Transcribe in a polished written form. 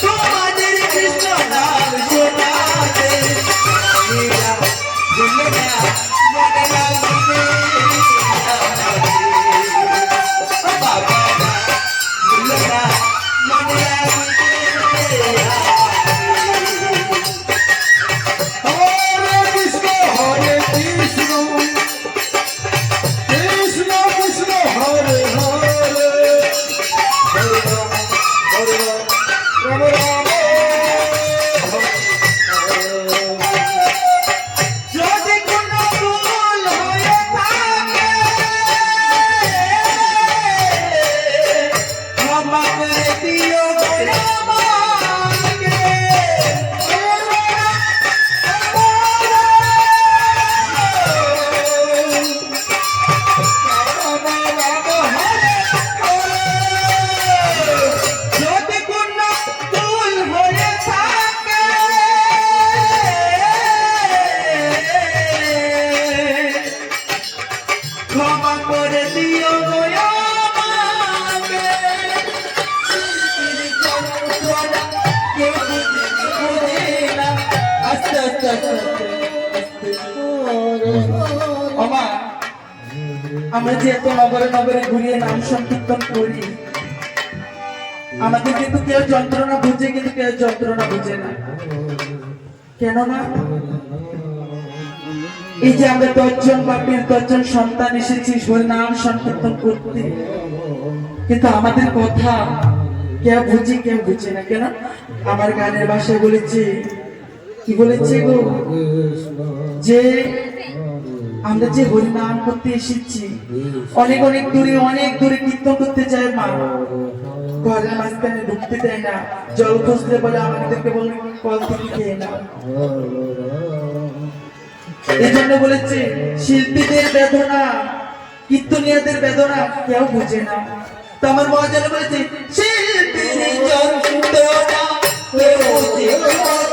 তোমাদের কৃষ্ণ নাম শোনাতে মনে লাগবে বাবা মনে লাগবে আমরা যে এত নগরে নগরে ঘুরিয়ে নাম সংকীর্তন করি আমাদের কিন্তু কেউ যন্ত্রণা বুঝে কিন্তু কেউ যন্ত্রণা বুঝে না কেননা এই যে আমরা 10 জন বাপের 10 জন সন্তান এসেছি নাম সংকীর্তন করতে কিন্তু আমাদের কথা কেউ বুঝে কেউ বুঝে না কেন আমার গানের ভাষায় বলেছি কি বলেছে গো যে আমরা যে হরি নাম করতে এসেছি অনেক অনেক দূরে কীর্তন করতে চাই মা ঘরের মাঝখানে ঢুকতে দেয় না জল খুঁজতে বলে আমাদেরকে বলে কল থেকে খেয়ে না এই জন্য বলেছে শিল্পীদের বেদনা কীর্তনীয়দের বেদনা কেউ বুঝে না তো আমার মহাজন বলেছে শিল্পীর যন্ত্রণা কেউ বুঝে না